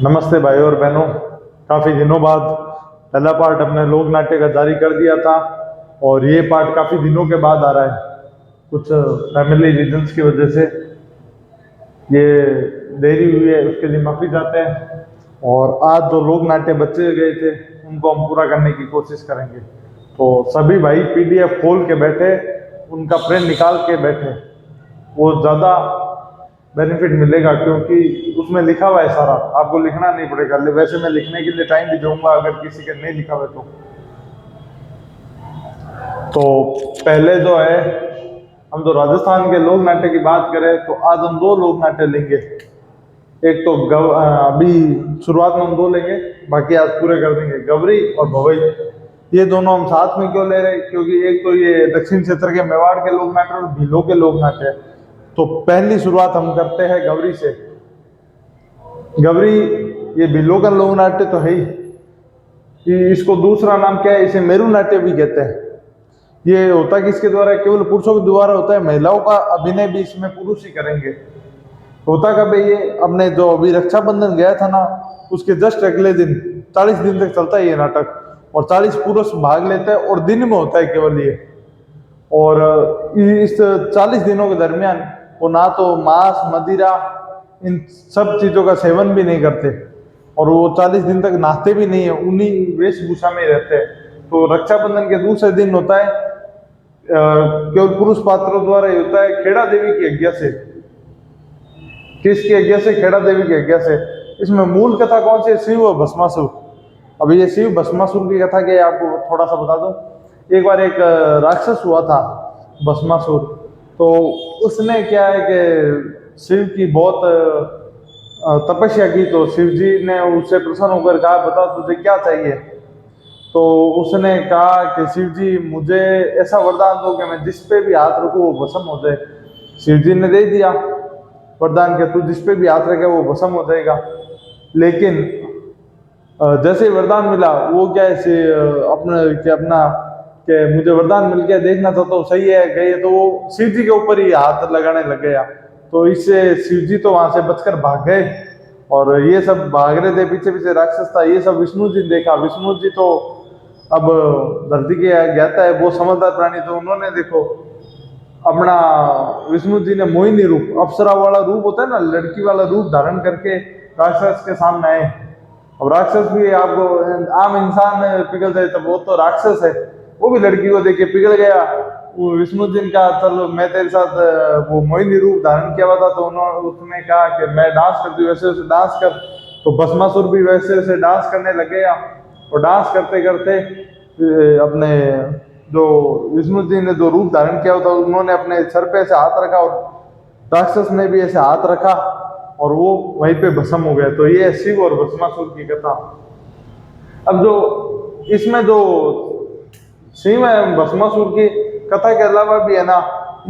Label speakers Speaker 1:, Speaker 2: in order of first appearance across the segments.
Speaker 1: नमस्ते भाई और बहनों, काफ़ी दिनों बाद पहला पार्ट अपने लोक नाट्य का जारी कर दिया था और ये पार्ट काफ़ी दिनों के बाद आ रहा है। कुछ फैमिली रीजंस की वजह से ये देरी हुई है, उसके लिए माफ़ी चाहते हैं। और आज जो लोक नाट्य बचे गए थे उनको हम पूरा करने की कोशिश करेंगे। तो सभी भाई पीडीएफ खोल के बैठे, उनका प्रिंट निकाल के बैठे, वो ज़्यादा बेनिफिट मिलेगा क्योंकि उसमें लिखा हुआ है सारा, आपको लिखना नहीं पड़ेगा। वैसे मैं लिखने के लिए टाइम भी दूंगा अगर किसी के नहीं लिखा हुआ तो पहले जो है, हम जो राजस्थान के लोक नाट्य की बात करें तो आज हम दो लोक नाट्य लेंगे। एक तो अभी शुरुआत में हम दो लेंगे, बाकी आज पूरे कर देंगे। गवरी और भवई, ये दोनों हम साथ में क्यों ले रहे हैं? क्योंकि एक तो ये दक्षिण क्षेत्र के मेवाड़ के लोक नाट्य और भीलों के लोक नाट्य है। तो पहली शुरुआत हम करते हैं गवरी से। गवरी ये भीलों का लोक नाट्य तो है ही, कि इसको दूसरा नाम क्या है, इसे मेरू नाट्य भी कहते हैं। ये होता किसके द्वारा है? केवल पुरुषों के द्वारा होता है, महिलाओं का अभिनय भी इसमें पुरुष ही करेंगे। होता कब है ये? अपने जो अभी रक्षाबंधन गया था ना, उसके जस्ट अगले दिन 40 दिन तक चलता है ये नाटक और 40 पुरुष भाग लेते हैं और दिन में होता है केवल ये। और इस 40 दिनों के दरमियान वो ना तो मांस मदिरा इन सब चीज़ों का सेवन भी नहीं करते और वो 40 दिन तक नहाते भी नहीं है, उन्हीं वेशभूषा में रहते हैं। तो रक्षाबंधन के दूसरे दिन होता है, केवल पुरुष पात्रों द्वारा ही होता है, खेड़ा देवी की यज्ञ से। किसकी यज्ञ से? खेड़ा देवी की यज्ञ से। इसमें मूल कथा कौन सी है? शिव और भस्मासुर। अभी ये शिव भस्मासुर की कथा के आपको थोड़ा सा बता दूं। एक बार एक राक्षस हुआ था भस्मासुर, तो उसने क्या है कि शिव की बहुत तपस्या की। तो शिव जी ने उससे प्रसन्न होकर कहा, बता तुझे क्या चाहिए? तो उसने कहा कि शिव जी मुझे ऐसा वरदान दो कि मैं जिस पे भी हाथ रखूं वो भस्म हो जाए। शिव जी ने दे दिया वरदान के, तू जिस पे भी हाथ रखे वो भस्म हो जाएगा। लेकिन जैसे ही वरदान मिला, वो क्या है अपना कि मुझे वरदान मिल गया, देखना था तो सही है गई है, तो वो शिव जी के ऊपर ही हाथ लगाने लग गया। तो इससे शिव जी तो वहां से बचकर भाग गए और ये सब भाग रहे थे, पीछे पीछे राक्षस था। ये सब विष्णु जी ने देखा। विष्णु जी तो अब धरती के ज्ञाता है, वो समझदार प्राणी, तो उन्होंने देखो अपना, विष्णु जी ने मोहिनी रूप, अप्सरा वाला रूप होता है ना, लड़की वाला रूप धारण करके राक्षस के सामने आए। अब राक्षस भी आपको आम इंसान पिघल जाए, तब वो तो राक्षस है, वो भी लड़की को देख के पिघल गया। वो विष्णु जी ने कहा चलो मैं तेरे साथ, वो मोहिनी रूप धारण किया हुआ था, तो उसने कहा कि मैं डांस करती हूँ, वैसे वैसे डांस कर। तो भस्मासुर भी वैसे वैसे डांस करने लग गया और डांस करते करते अपने जो विष्णु जी ने जो रूप धारण किया था, उन्होंने अपने सर पे ऐसे हाथ रखा और राक्षस ने भी ऐसे हाथ रखा और वो वहीं पे भस्म हो गया। तो ये है शिव और भस्मासुर की कथा। अब जो इसमें जो शिव है भस्मासुर की कथा के अलावा भी है ना,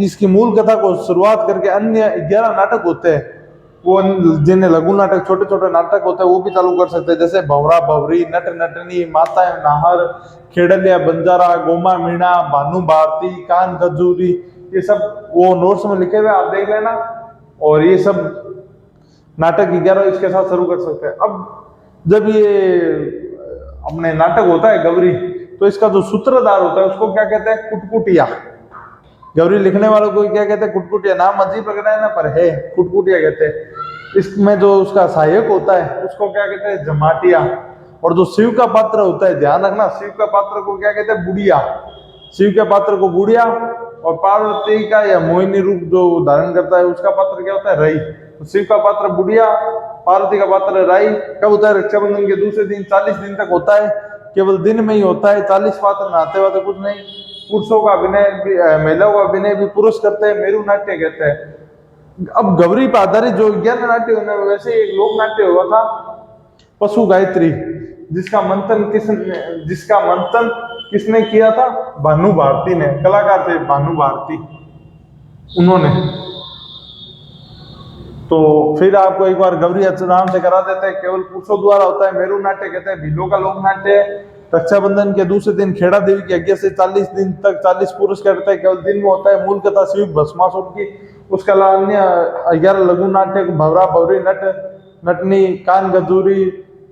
Speaker 1: इसकी मूल कथा को शुरुआत करके अन्य 11 नाटक होते हैं, वो जिन्हें लघु नाटक, छोटे छोटे नाटक होते हैं, वो भी चालू कर सकते हैं। जैसे भवरा भवरी, नट नटनी, माता नाहर, खेड़लिया बंजारा, गोमा मीणा, भानु भारती, कान खजूरी, ये सब वो नोट्स में लिखे हुए, आप देख लेना। और ये सब नाटक 11 इसके साथ शुरू कर सकते हैं। अब जब ये अपने नाटक होता है गवरी, तो इसका जो सूत्रधार होता है उसको क्या कहते हैं? कुटकुटिया। गवरी लिखने वालों को क्या कहते हैं? कुटकुटिया। नाम अजीब लग रहा है ना, पर है, कुटकुटिया कहते हैं। इसमें जो उसका सहायक होता है उसको क्या कहते हैं? जमाटिया। और जो शिव का पात्र होता है, ध्यान रखना, शिव का पात्र को क्या कहते हैं? बुढ़िया। शिव के पात्र को बुढ़िया, और पार्वती का या मोहिनी रूप जो धारण करता है उसका पात्र क्या होता है? रई। तो शिव का पात्र बुढ़िया, पार्वती का पात्र राई। कब होता है? रक्षाबंधन के दूसरे दिन। 40 दिन तक होता है, केवल दिन में ही होता है। 40 पात्र नहाते वाते कुछ नहीं। पुरुषों का अभिनय भी, महिलाओं का अभिनय भी पुरुष करते हैं, मेरू नाट्य कहते हैं। अब गवरी पर आधारित जो 11 नाट्य होने, वैसे एक लोक नाट्य हुआ था पशु गायत्री, जिसका मंथन किसने किया था? भानु भारती ने। कलाकार थे भानु भारती, उन्होंने। तो फिर आपको एक बार गवरी नाम से करा देते हैं, केवल पुरुषों द्वारा होता है, मेरू नाट्य कहते हैं। भीलों का लोक नाट्य रक्षाबंधन के दूसरे दिन खेड़ा देवी की यज्ञ से 40 दिन तक 40 पुरुष करते हैं, केवल दिन में होता है। मूल कथा शिव भस्मासुर की, उसके अलावा अन्य 11 लघु नाट्य भवरा भवरी नट नटनी कान गजूरी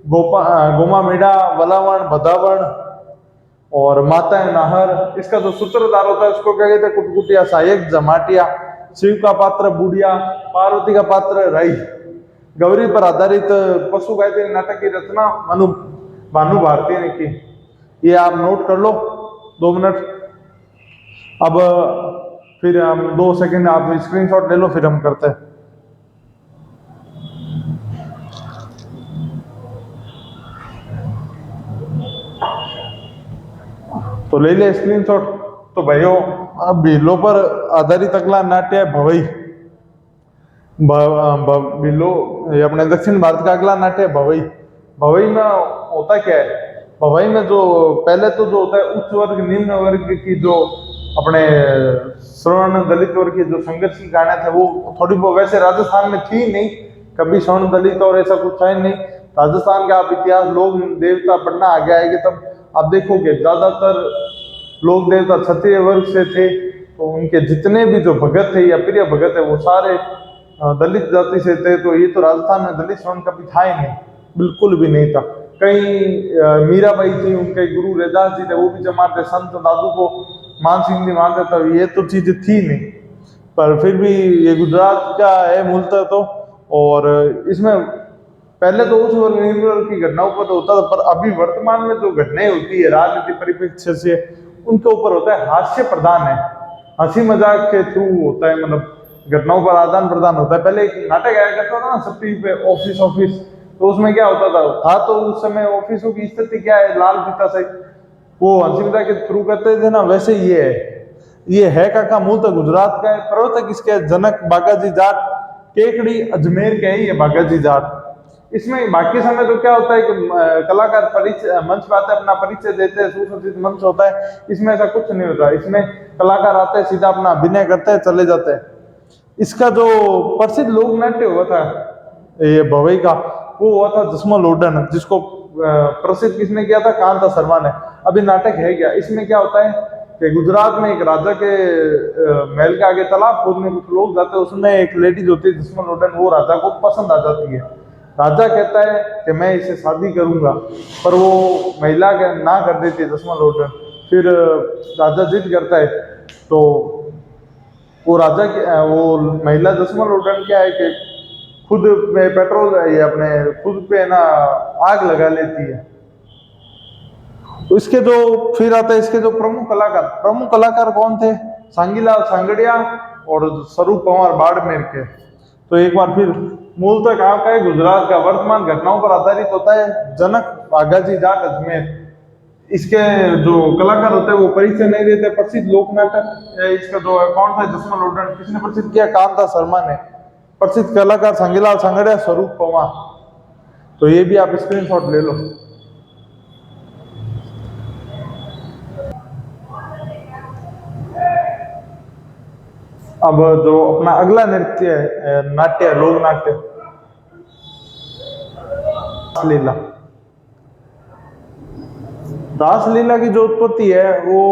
Speaker 1: गोमा मीडा वलावण भदावण और माता नाहर। इसका जो सूत्रधार होता है उसको क्या कहते हैं, कुटकुटिया सहायक जमाटिया। शिव का पात्र बुढ़िया, पार्वती का पात्र राई। गौरी पर आधारित पशु गायत्री नाटक की रचना भानु भारती ने की। ये आप नोट कर लो 2 मिनट। अब फिर हम 2 सेकंड आप स्क्रीनशॉट ले लो, फिर हम करते हैं। तो ले ले स्क्रीनशॉट। तो भाइयों अब भीलों पर आधारित अगला नाट्य है भवई। भीलो ये अपने दक्षिण भारत का अगला नाट्य है भवई। भवई में होता क्या है, भवई में जो पहले तो जो होता है उच्च वर्ग निम्न वर्ग की जो अपने श्रवण दलित वर्ग की जो संघर्ष की कहानियां थे वो थोड़ी बहुत, वैसे राजस्थान में थी नहीं कभी श्रवण दलित और ऐसा कुछ है नहीं। राजस्थान का आप इतिहास लोग देवता पढ़ना आगे आएंगे तब आप देखोगे ज्यादातर लोग देवता क्षत्रिय वर्ग से थे। तो उनके जितने भी जो भगत थे या प्रिय भगत है वो सारे दलित जाति से थे। तो ये तो राजस्थान में दलित श्रवण कभी था ही नहीं, बिल्कुल भी नहीं था। कई मीराबाई थी, उनके गुरु रैदास जी थे, वो भी जमात थे। संत दादू को मान सिंह जी मानते थे। ये तो चीजें थी नहीं, पर फिर भी ये गुजरात का है मूलतः तो। और इसमें पहले तो उस वर्ग निम्न वर्ग की घटनाओं पर तो होता था, पर अभी वर्तमान में जो घटनाएं होती है राजनीति परिप्रेक्ष्य से उनके ऊपर होता है हास्य प्रदान है, हंसी मजाक के थ्रू होता है, मतलब घटनाओं पर आदान प्रदान होता है। पहले एक नाटक आया करता था ना सब टीवी पे, ऑफिस, तो उसमें क्या होता था तो उस समय ऑफिसों की स्थिति क्या है, लाल फीता से वो हंसी मजाक के थ्रू करते थे ना, वैसे ये है का मूल तो गुजरात का है। प्रवर्तक इसके जनक बागाजी जाट केकड़ी अजमेर के है ये बागाजी जाट। इसमें बाकी समय तो क्या होता है कि कलाकार परिचय मंच पे आते हैं, अपना परिचय देते हैं, सुसज्जित मंच होता है। इसमें ऐसा कुछ नहीं होता, इसमें कलाकार आते हैं सीधा अपना अभिनय करते हैं चले जाते हैं। इसका जो प्रसिद्ध लोक नाट्य हुआ था ये भवई का, वो हुआ था जसमलोडन, जिसको प्रसिद्ध किसने किया था, कांता शर्मा ने। अभी नाटक है क्या, इसमें क्या होता है कि गुजरात में एक राजा के महल के आगे तालाब खोदने कुछ लोग जाते हैं, उसमें एक लेडीज होती है जसमलोडन, वो राजा को पसंद आ जाती है। राजा कहता है कि मैं इसे शादी करूंगा, पर वो महिला के ना कर देती है जसमलोडन। फिर राजा जिद करता है, तो वो राजा की वो महिला जसमलोडन क्या है कि खुद में पेट्रोल ये अपने खुद पे ना आग लगा लेती है। तो इसके जो फिर आता है इसके जो प्रमुख कलाकार कौन थे, सांगीलाल सांगड़िया और स्वरूप पंवार बाड़मेर के। तो एक बार फिर मूलतः कहाँ का है, गुजरात का। वर्तमान घटनाओं पर आधारित होता है, जनक बागाजी जाट अजमेर। इसके जो कलाकार होते हैं वो परिचय नहीं देते। प्रसिद्ध लोक नाटक इसका जो कौन था, जसमलोडन, किसने प्रसिद्ध किया, कांता शर्मा ने। प्रसिद्ध कलाकार सांगीलाल सांगड़िया, स्वरूप पंवार। तो ये भी आप स्क्रीनशॉट ले लो। अब जो अपना अगला नृत्य है नाट्य, लोक नाट्य रासलीला। रासलीला की जो उत्पत्ति है वो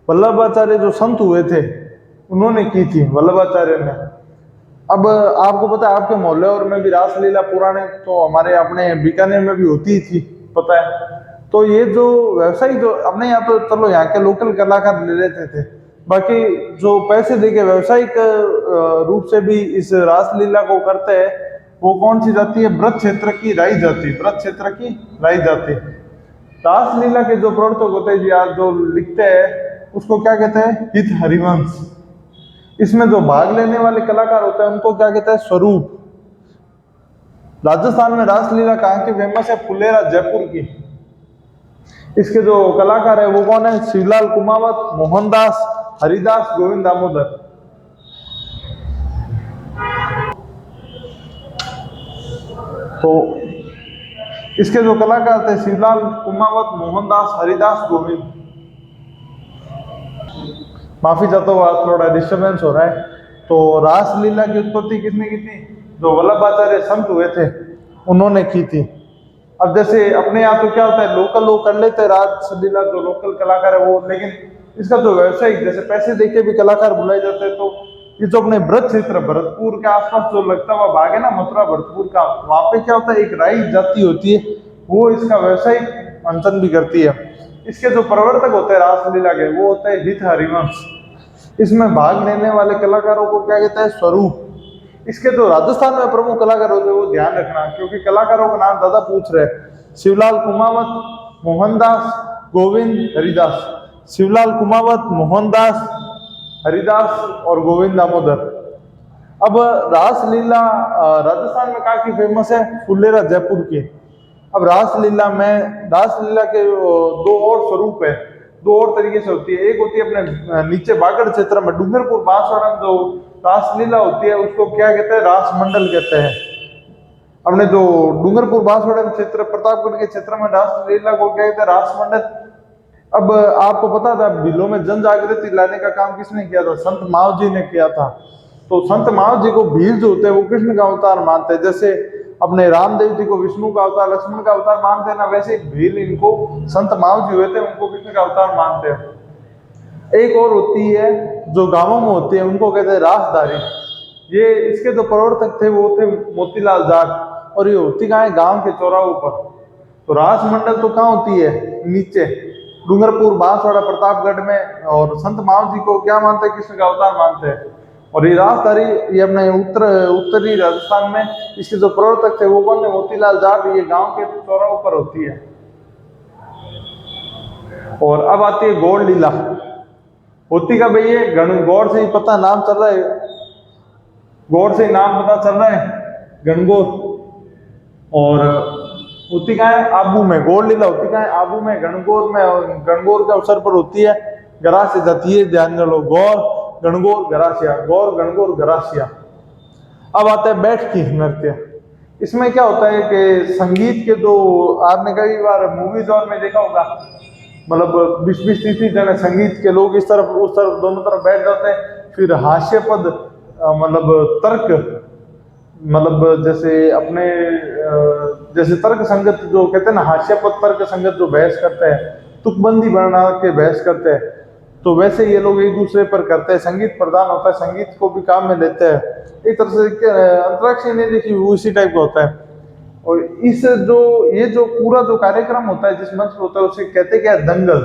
Speaker 1: वल्लभाचार्य जो संत हुए थे उन्होंने की थी, वल्लभाचार्य ने। अब आपको पता है आपके मोहल्ले और में भी रासलीला पुराने तो हमारे अपने बीकानेर में भी होती थी, पता है। तो ये जो व्यवसायी जो अपने यहाँ तो चलो यहाँ के लोकल कलाकार ले लेते थे, बाकी जो पैसे देके व्यवसायिक रूप से भी इस रासलीला को करते हैं वो कौन सी जाति है, ब्रज क्षेत्र की राई जाति, ब्रज क्षेत्र की राई जाति। रासलीला के जो प्रवर्तक होते हैं यार जो लिखते हैं उसको क्या कहते हैं, हित हरिवंश। इसमें जो भाग लेने वाले कलाकार होते हैं उनको क्या कहते हैं, स्वरूप। राजस्थान में रासलीला कहाँ की फेमस है, फुलेरा जयपुर की। इसके जो कलाकार है वो कौन है, शिवलाल कुमावत, मोहनदास, हरिदास, गोविंद दामोदर। तो इसके जो कलाकार थे शिवलाल कुमावत, मोहनदास, हरिदास, गोविंद। माफी चाहता हूँ आज थोड़ा डिस्टर्बेंस हो रहा है। तो रासलीला की उत्पत्ति किसने की थी, जो वल्लभाचार्य संत हुए थे उन्होंने की थी। अब जैसे अपने यहाँ तो क्या होता है लोकल लोग कर लेते हैं रासलीला, जो लोकल कलाकार है वो, लेकिन इसका जो व्यवसायिक जैसे पैसे देके भी कलाकार बुलाए जाते हैं तो ये जो अपने ब्रज क्षेत्र भरतपुर के आसपास जो लगता हुआ भाग है ना, मथुरा भरतपुर का, वहां पे क्या होता है, एक राई जाति होती है, वो इसका व्यवसायिक मंथन भी करती है। इसके जो प्रवर्तक होते हैं रासलीला के, वो होते हैं हित हरिवंश। इसमें भाग लेने वाले कलाकारों को क्या कहता है, स्वरूप। इसके जो राजस्थान में प्रमुख कलाकार होते हैं वो ध्यान रखना, क्योंकि कलाकारों का नाम दादा पूछ रहे हैं। शिवलाल कुमावत, मोहनदास, गोविंद, हरिदास। शिवलाल कुमावत, मोहनदास, हरिदास और गोविंद दामोदर। अब रासलीला राजस्थान में काफी फेमस है, फुलेरा जयपुर की। अब रासलीला के दो और स्वरूप है, दो और तरीके से होती है। एक होती है अपने नीचे बागड़ क्षेत्र में, डूंगरपुर बांसवाड़ा में जो रासलीला होती है उसको क्या कहते हैं, रास मंडल कहते हैं। अपने जो डूंगरपुर बांसवाड़ा क्षेत्र, प्रतापगढ़ के क्षेत्र में रासलीला को क्या कहते हैं, रास मंडल। अब आपको पता था भीलों में जन जागृति लाने का काम किसने किया था, संत माव जी ने किया था। तो संत माव जी को भील जो होते हैं वो कृष्ण का अवतार मानते हैं। जैसे अपने रामदेव जी को विष्णु का अवतार, लक्ष्मण का अवतार मानते हैं ना, वैसे भील इनको संत माव जी हुए थे, उनको कृष्ण का अवतार मानते हैं। एक और होती है जो गांवों में होती है, उनको कहते हैं रासदारी। ये इसके जो प्रवर्तक थे वो थे मोतीलाल जाट, और ये होती कहाँ है, गांव के चौराहों पर। तो रास मंडल तो कहाँ होती है, नीचे डूंगरपुर बांसवाड़ा प्रतापगढ़ में, और संत माव जी को क्या मानते हैं, कृष्ण का अवतार मानते हैं। और ये रासदारी ये अपने उत्तरी राजस्थान में, इसके जो प्रवर्तक थे वो कौन है, मोतीलाल जाट। ये गांव के चौराहों पर होती है। और अब आती है गौड़ लीला। होती का भाई ये गणगौर से ही पता नाम चल रहा है, गौर से ही नाम पता चल रहा है, गणगौर। और होती कहाँ है, आबू में। गौड़ लीला होती कहाँ है, आबू में, गणगौर में। और गणगौर के अवसर पर होती है, गरासिया जाती है, ध्यान लो, गौर गणगौर गरासिया, गौर गणगौर गरासिया। अब आता है बैठकी नृत्य। इसमें क्या होता है कि संगीत के जो, आपने कई बार मूवीज और में देखा होगा, मतलब 20-20, 30 जने संगीत के लोग इस तरफ उस तरफ दोनों तरफ बैठ जाते हैं। फिर हास्य पद, मतलब तर्क, मतलब जैसे तर्क संगत जो कहते हैं ना, हास्य पद तर्क संगत जो बहस करते हैं, तुकबंदी बना के बहस करते हैं, तो वैसे ये लोग एक दूसरे पर करते हैं। संगीत प्रदान होता है, संगीत को भी काम में लेते हैं। एक तरह से अंतराक्षरी नहीं देखी, वो इसी टाइप का होता है। और ये जो पूरा जो कार्यक्रम होता है, जिस मंच पर होता है, उसे कहते क्या है, दंगल।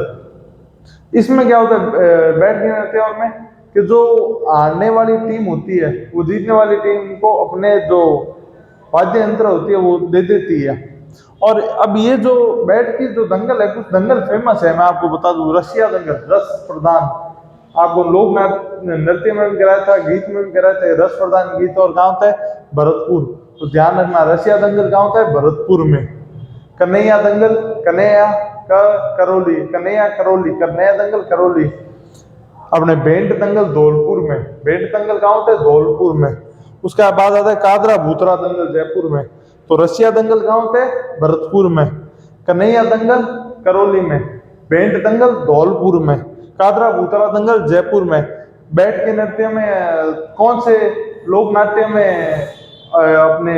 Speaker 1: इसमें क्या होता है, बैठ के रहते हैं, और में कि जो हारने वाली टीम होती है वो जीतने वाली टीम को अपने जो वाद्य यंत्र होती है वो दे देती है। और अब ये जो बैठ की जो दंगल है, कुछ दंगल फेमस है, मैं आपको बता दूं, रसिया दंगल, रस प्रदान। आपको लोक नृत्य में भी कराया था, गीत में भी कराया था, रस प्रदान गीत। और गाँव था भरतपुर, तो ध्यान रखना, रसिया दंगल गाँव था भरतपुर में। कन्हैया दंगल, कन्हैया करौली, कन्हैया करौली, कन्हैया दंगल करौली। अपने भेंट दंगल धौलपुर में, भेंट दंगल गाँव थे धौलपुर में। उसके बाद आता है कादरा भूतरा दंगल जयपुर में। तो रसिया दंगल गाँव थे भरतपुर में, कन्हैया दंगल करौली में, भेंट दंगल धौलपुर में, कादरा भूतरा दंगल जयपुर में। बैठ के नृत्य में कौन से लोक नाट्य में अपने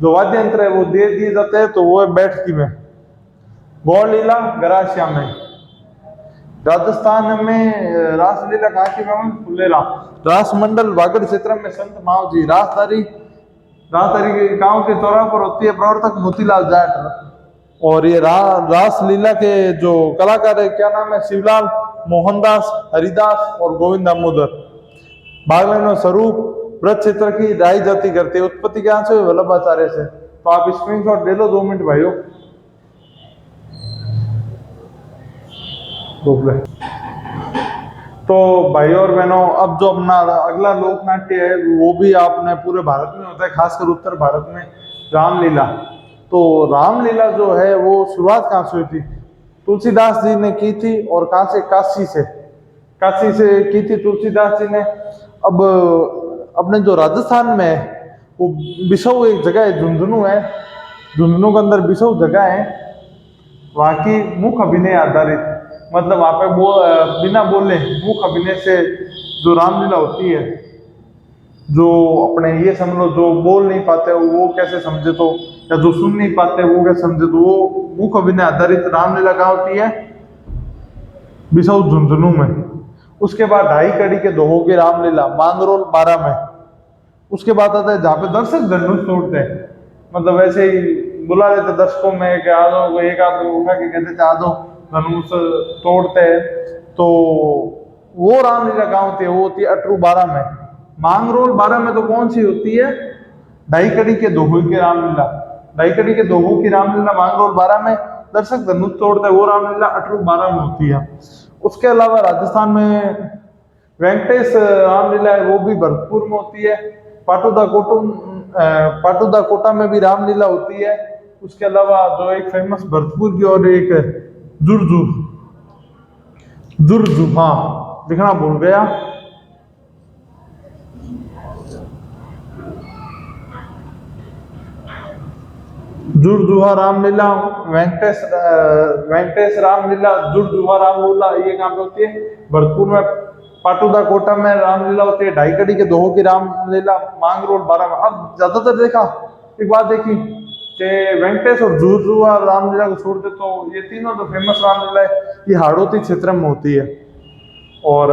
Speaker 1: जो वाद्य यंत्र है वो दे दिए जाते हैं, तो वो है बैठकी में। गौड़ लीला गरासिया में। राजस्थान में रासलीला कहाँ की में, फुलेरा। रास मंडल बागड़ क्षेत्र में संत माव जी। रासदारी के गांव के चौराहे पर होती है, प्रवर्तक मोतीलाल जाट। और ये रासलीला के जो कलाकार है, क्या नाम है, शिवलाल, मोहनदास, हरिदास और गोविंद दामोदर। भाग लेना स्वरूप ब्रज क्षेत्र की राई जाति करते, उत्पत्ति कहाँ से, वल्लभाचार्य से। तो आप स्क्रीनशॉट ले लो, 2 मिनट भाइयों। तो भाइयों और बहनों, अब जो अपना अगला लोक नाट्य है वो भी आपने पूरे भारत में होता है, खासकर उत्तर भारत में, रामलीला। तो रामलीला जो है वो शुरुआत कहाँ से हुई थी, तुलसीदास जी ने की थी। और कहाँ से, काशी से की थी तुलसीदास जी ने। अब अपने जो राजस्थान में है वो बिसौ एक जगह है, झुंझुनू है, झुंझुनू के अंदर बिसौ जगह है। वहाँ की मुख अभिनय आधारित, मतलब वहाँ पे वो बिना बोले मुख अभिनय से जो रामलीला होती है, जो अपने ये समझ लो जो बोल नहीं पाते वो कैसे समझे, तो या जो सुन नहीं पाते वो कैसे समझे, तो वो मुख अभिनय आधारित रामलीला कहाँ होती है, बिसौ झुंझुनू में। उसके बाद ढाई कड़ी के दोहों की रामलीला मांगरोल 12 में। उसके बाद आता है जहाँ पे दर्शक धनुष तोड़ते हैं, मतलब वैसे ही बुला लेते दर्शकों में कि आ जाओ, एक आध उठा के कहते थे आ जाओ, धनुष तोड़ते हैं। तो वो रामलीला कहाँ होती है? वो होती है अटरू 12 में। मांगरोल 12 में तो कौन सी होती है? ढाई कड़ी के दोहों की रामलीला। ढाई कड़ी के दोहों की रामलीला मांगरोल 12 में, दर्शक धनुष तोड़ते हैं वो रामलीला अटरू 12 में होती है। उसके अलावा राजस्थान में वेंकटेश रामलीला है, वो भी भरतपुर में होती है। पाटुदा कोटा में भी रामलीला होती है। उसके अलावा जो एक फेमस भरतपुर की और एक जुरजू जुरजू, हाँ दिखना भूल गया, जुरजुहा रामलीला, वेंकटेश रामलीला, जुरजुहा रामलीला, ये कहाँ पे होती है? भरतपुर में। पाटुदा कोटा में रामलीला होती है। ढाई कड़ी के दोहों की रामलीला मांगरोल 12 में। अब ज्यादातर देखा, एक बात देखी कि वेंकटेश और जुरजुहा रामलीला को छोड़ते तो ये तीनों तो फेमस रामलीला है, ये हाड़ौती क्षेत्र में होती है। और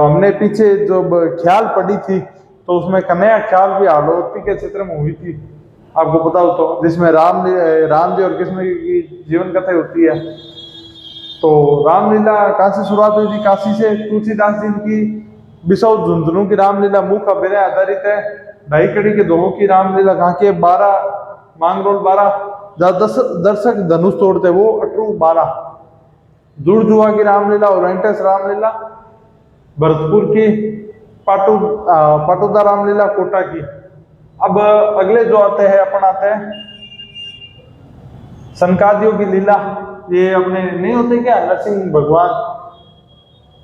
Speaker 1: हमने पीछे जब ख्याल पढ़ी थी तो उसमें कन्हैया ख्याल भी हाड़ौती के क्षेत्र में हुई थी, आपको पता हो तो, जिसमें राम जी और कृष्ण की जीवन कथा होती है। तो रामलीला कहाँ से शुरुआत हुई थी? काशी से। तुलसीदास जी की बिसौ झुंझुनू की रामलीला मुख अभिनय आधारित है। ढाई कड़ी के दोहों की रामलीला कहाँ की? 12 मांगरोल 12। जहाँ दर्शक धनुष तोड़ते वो अटरू 12। जुड़जुआ की रामलीला और वेंकटेश रामलीला भरतपुर की। पाटुदा रामलीला कोटा की। अब अगले जो आते हैं अपन आते हैं सनकादियों की लीला। ये अपने नहीं होते क्या नरसिंह भगवान,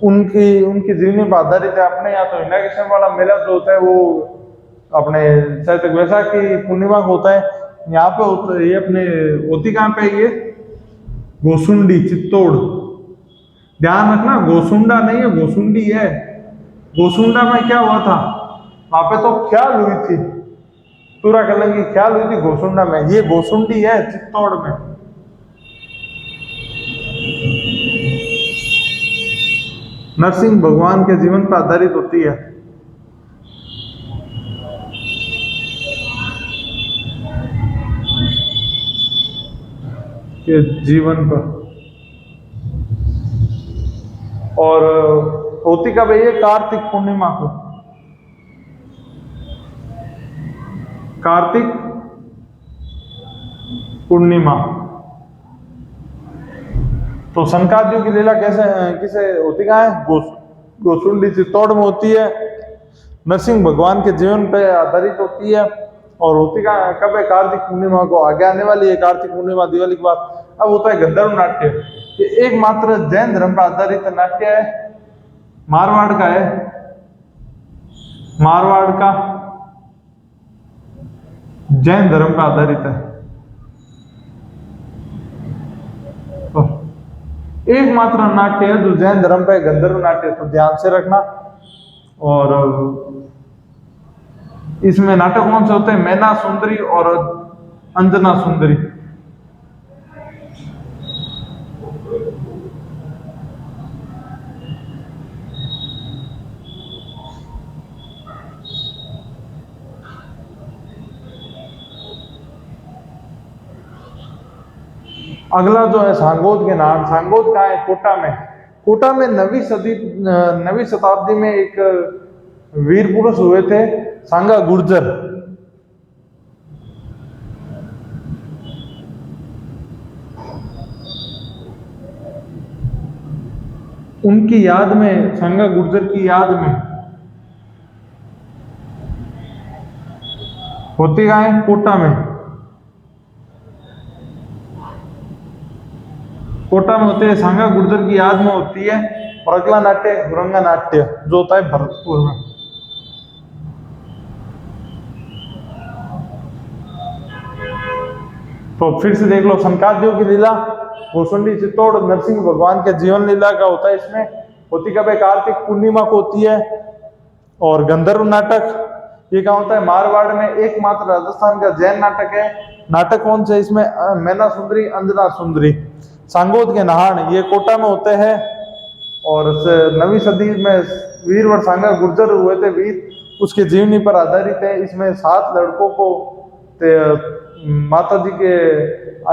Speaker 1: उनकी जीवनी पर आधारित है। अपने यहाँ तो इनाग्रेशन वाला मेला जो होता है वो अपने शायद वैसाख की पूर्णिमा को होता है। यहाँ पे होता है ये अपने होती कहाँ पे? ये गोसुंडी चित्तौड़। ध्यान रखना गोसुंडा नहीं है, गोसुंडी है। गोसुंडा में क्या हुआ था? वहां पे तो ख्याल हुई थी, तुरा कलंगी ख्याल हुई थी गोसुंडा में। ये गोसुंडी है चित्तौड़ में। नरसिंह भगवान के जीवन पर आधारित होती है। के जीवन पर। और होती कब है ये? कार्तिक पूर्णिमा को। कार्तिक पूर्णिमा। तो सनकादियों की लीला कैसे किसे होती कहाँ है? गोसुंडी चित्तौड़ में होती है। नरसिंह भगवान के जीवन पर आधारित होती है। और होती कब है? कार्तिक पूर्णिमा को। आगे आने वाली है कार्तिक पूर्णिमा, दिवाली के बाद। अब होता है गंधर्व नाट्य। ये एकमात्र जैन धर्म पर आधारित नाट्य है, मारवाड़ का है। मारवाड़ का जैन धर्म पर आधारित है। तो एकमात्र नाट्य है जो जैन धर्म पे, गंधर्व नाट्य, तो ध्यान से रखना। और इसमें नाटक कौन से होते हैं? मैना सुंदरी और अंजना सुंदरी। अगला जो है सांगोद के नाम। सांगोद कहाँ है? कोटा में। कोटा में 9वीं शताब्दी में एक वीर पुरुष हुए थे, सांगा गुर्जर। उनकी याद में, सांगा गुर्जर की याद में होती कहाँ है? कोटा में। कोटा में होते हैं, सांगा गुर्जर की याद में होती है। और अगला नाट्य हुरंगा नाट्य जो होता है भरतपुर में। तो फिर से देख लो, सनकादियों की लीला गोसुंडी चित्तौड़ नरसिंह भगवान के जीवन लीला का होता है। इसमें होती कब है? कार्तिक पूर्णिमा को होती है। और गंधर्व नाटक ये क्या होता है? मारवाड़ में। एकमात्र राजस्थान का जैन नाटक है। नाटक कौन से? इसमें मैना सुंदरी, अंजना सुंदरी। सांगोद के नहान ये कोटा में होते हैं। और 9वीं सदी में वीरवर सांगा गुर्जर हुए थे वीर, उसके जीवनी पर आधारित है। इसमें 7 लड़कों को माता जी के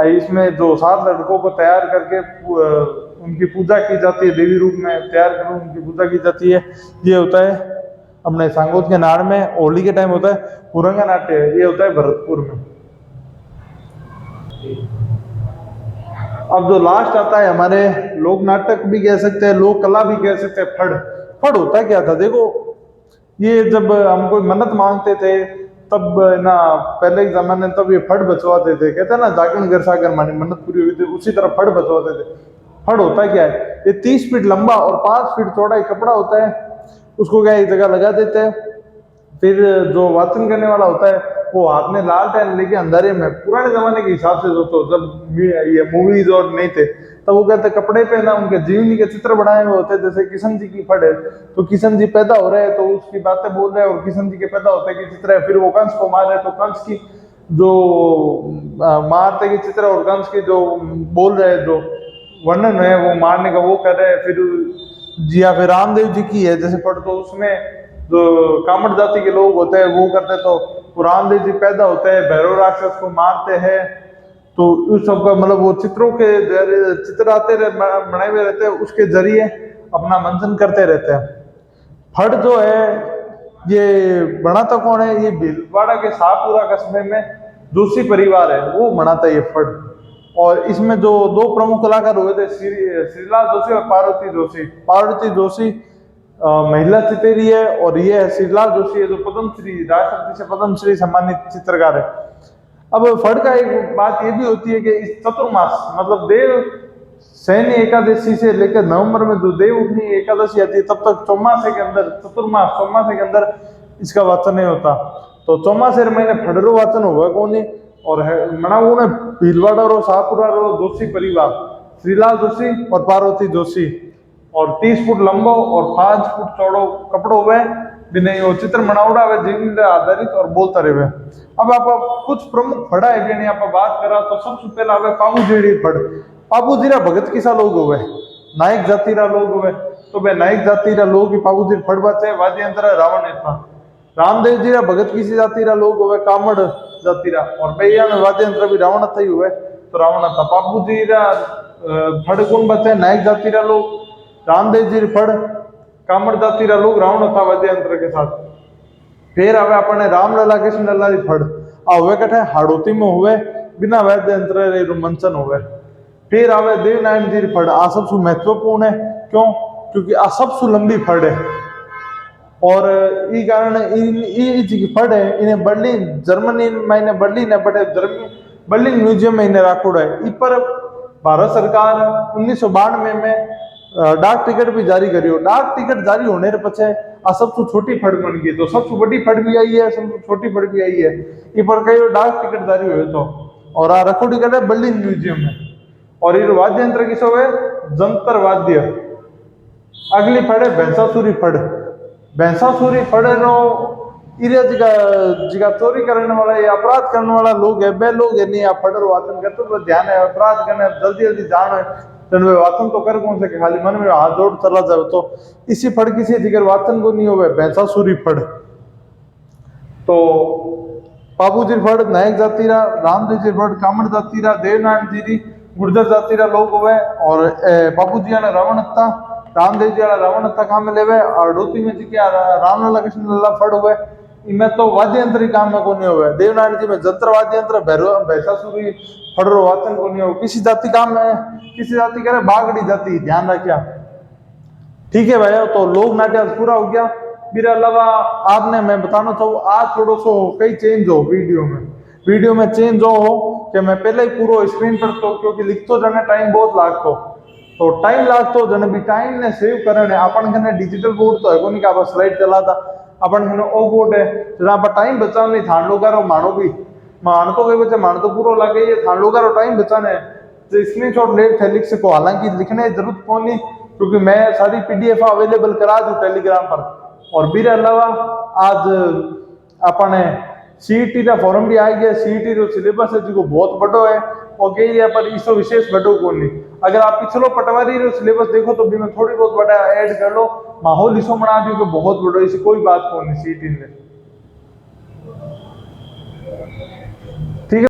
Speaker 1: इसमें जो 7 लड़कों को तैयार करके उनकी पूजा की जाती है, देवी रूप में तैयार कर उनकी पूजा की जाती है। ये होता है अपने सांगोद के नाड़ में, होली के टाइम होता है पुरंगा नाट्य, ये होता है भरतपुर में। अब जो लास्ट आता है हमारे लोक नाटक भी कह सकते हैं, लोक कला भी कह सकते हैं, फड़। फड़ होता क्या था देखो, ये जब हम कोई मन्नत मांगते थे तब ना पहले के जमाने में तब ये फड़ बचवाते थे, कहते हैं ना जागरण घर सागर मानी मन्नत पूरी हुई थी, उसी तरह फड़ बचवाते थे। फड़ होता क्या है, ये 30 फीट लंबा और 5 फीट चौड़ा एक कपड़ा होता है, उसको क्या एक जगह लगा देते हैं। फिर जो वाचन करने वाला होता है वो हाथ में लालटेन लेके अंधारे में, पुराने जमाने के हिसाब से दोस्तों जब ये मूवीज और नहीं थे तब वो कहते कपड़े पे ना उनके जीवनी के चित्र बनाए हुए होते, जैसे किशन जी की फड़ है तो किशन जी पैदा हो रहे हैं तो उसकी बातें बोल रहे हैं, और किशन जी के पैदा होते के चित्र है। फिर वो कंस को मार रहे तो कंस की जो मारते के चित्र और कंस के जो बोल रहे हैं जो वर्णन है वो मारने का वो कर रहे हैं। फिर जी या फिर रामदेव जी की है जैसे फड़, तो उसमें जो कामड़ जाति के लोग होते हैं वो करते, तो रामदेव जी पैदा होते हैं, भैरव राक्षस को मारते हैं, तो उस सब का मतलब वो चित्रों के चित्र आते बनाए हुए रहते हैं, उसके जरिए अपना मंथन करते रहते हैं। फड़ जो है ये बनाता कौन है, ये भीलवाड़ा के शाहपुरा कस्बे में जोशी परिवार है वो बनाता है ये फड़। और इसमें जो 2 प्रमुख कलाकार हुए थे श्रीलाल जोशी और पार्वती जोशी। पार्वती जोशी महिला चितेरी है और ये है श्रीलाल जोशी है जो पद्मश्री राष्ट्रपति से पद्मश्री सम्मानित चित्रकार है। अब फड़ का एक बात ये भी होती है कि इस चतुर्मास मतलब देव सैन्य एकादशी से लेकर नवंबर में जो देव उठनी एकादशी आती है तब तक चौमासे के अंदर, चतुर्मास चौमासे के अंदर इसका वाचन नहीं होता। तो चौमासे महीने फड़रो वाचन हुआ कौन है और मनाऊ ने भीलवाड़ा रो शाहपुरा रो जोशी परिवार, श्रीलाल जोशी और पार्वती जोशी, और 30 फुट लंबो और 5 फुट चौड़ो कपड़ो हुए बिना वो चित्र बनावड़ा हुए जीवन आधारित और बोलता रहे। अब आप कुछ प्रमुख फड़ा है भी आप बात करा तो सबसे पहला हमें पाबू जीड़ी फड़। पाबू जीरा भगत किसा लोग हुए, नायक जातिरा लोग हुए, तो वे नायक जातिरा लोग पाबू जी फड़ बाचे वाद्य यंत्र रावण इतना। रामदेव जी भगत किसी जातिरा लोग हुए कामड़ जातिरा, और भैया में वाद्य यंत्र भी रावण था ही हुए तो रावण था। पाबू जी फड़ कौन बचे, नायक जातिरा लोग, रामदेव जी फड़ कामड़ जातिरा लोग, रावण था वाद्य यंत्र के साथ। फिर आवे अपने रामलला कृष्ण लला री फड़ आ हुए कठे हाड़ोती में हुए बिना वाद्य यंत्र रे मंचन हुए। फिर आवे देवनारायण जी री फड़, आ सबसे महत्वपूर्ण है क्यों, क्योंकि आ सबसे लंबी फड़ है और ई कारण ई जी की फड़ है इन्हें बर्लिन जर्मनी में इन्हें बर्लिन ने बड़े बर्लिन म्यूजियम में इन्हें राखोड़ा है। इ पर भारत सरकार 1992 में डाक टिकट भी जारी करियो। डाक टिकट जारी होने पछे आ सबसे छोटी फड़ बन गई, तो सबसे बड़ी फड़ भी आई है सबसे छोटी फड़ भी आई है। इ पर कई डाक टिकट जारी हुए तो, और आ रखो टिकट है बर्लिन म्यूजियम में। और ये वाद्य यंत्र किसो है, जंतर वाद्य। अगली फड़ है भैंसासुरी फड़। भैंसासुरी फड़ नो इरे जिगा चोरी करने वाला या अपराध करने वाला लोग है, बे लोग है नहीं आप फड़ वाचन करते तो ध्यान है अपराध करने जल्दी जल्दी जान है तो वाचन तो कर कौन सके, खाली मन में हाथ जोड़ चला जाए तो इसी फड़ किसी जिगर वाचन को नहीं हो भैंसासुरी फड़। तो पाबू जी फड़ नायक जातिरा, रामदेव जी फड़ कामड़ जातिरा, देवनारायण जी गुर्जर जातिरा लोग हुए, और बाबू जी ने रावण था, रामदेव जी रावण था काम लेवे, और डोती में जी के रामलला कृष्ण लला फड़ हुए। इनमें तो वाद्य यंत्र काम में को नहीं हुए। देवनारायण जी में जंत्र वाद्य यंत्र, भैरव भैंसासुरी फड़रो वाचन को नहीं हो। किसी जाति काम में किसी जाति करे बागड़ी जाति, ध्यान रखिया ठीक है भाई। तो लोक नाट्य पूरा हो गया। मेरे अलावा आपने मैं बताना चाहूँ आज थोड़ा सो कई चेंज हो वीडियो में चेंज हो कि मैं पहले ही पूरा स्क्रीन पर तो क्योंकि लिखतो जाने टाइम बहुत लागतो, तो टाइम लागतो जने भी टाइम ने सेव करने अपन कने डिजिटल बोर्ड तो है कोनी का बस स्लाइड चलाता अपन कने ओ बोर्ड है जरा पर टाइम बचाने नहीं थान लोग रो मानो भी मान तो गए बच्चे मान तो पूरा लगे ये थान लोग रो टाइम बचाने तो स्क्रीनशॉट ले थे लिख सको। हालांकि लिखने की जरूरत कौन नहीं क्योंकि मैं सारी पीडीएफ अवेलेबल करा दूं टेलीग्राम पर। और मेरे अलावा आज अपने सीईटी का फॉर्म भी आ गया। सीईटी जो सिलेबस है जो बहुत बड़ो है ओके या पर इसो विशेष बड़ो कोनी। अगर आप पिछलो पटवारी रो सिलेबस देखो तो भी मैं थोड़ी बहुत बड़ा ऐड कर लो, माहौल इसो बना दियो कि बहुत बड़ो, इसी कोई बात कोनी सीट इन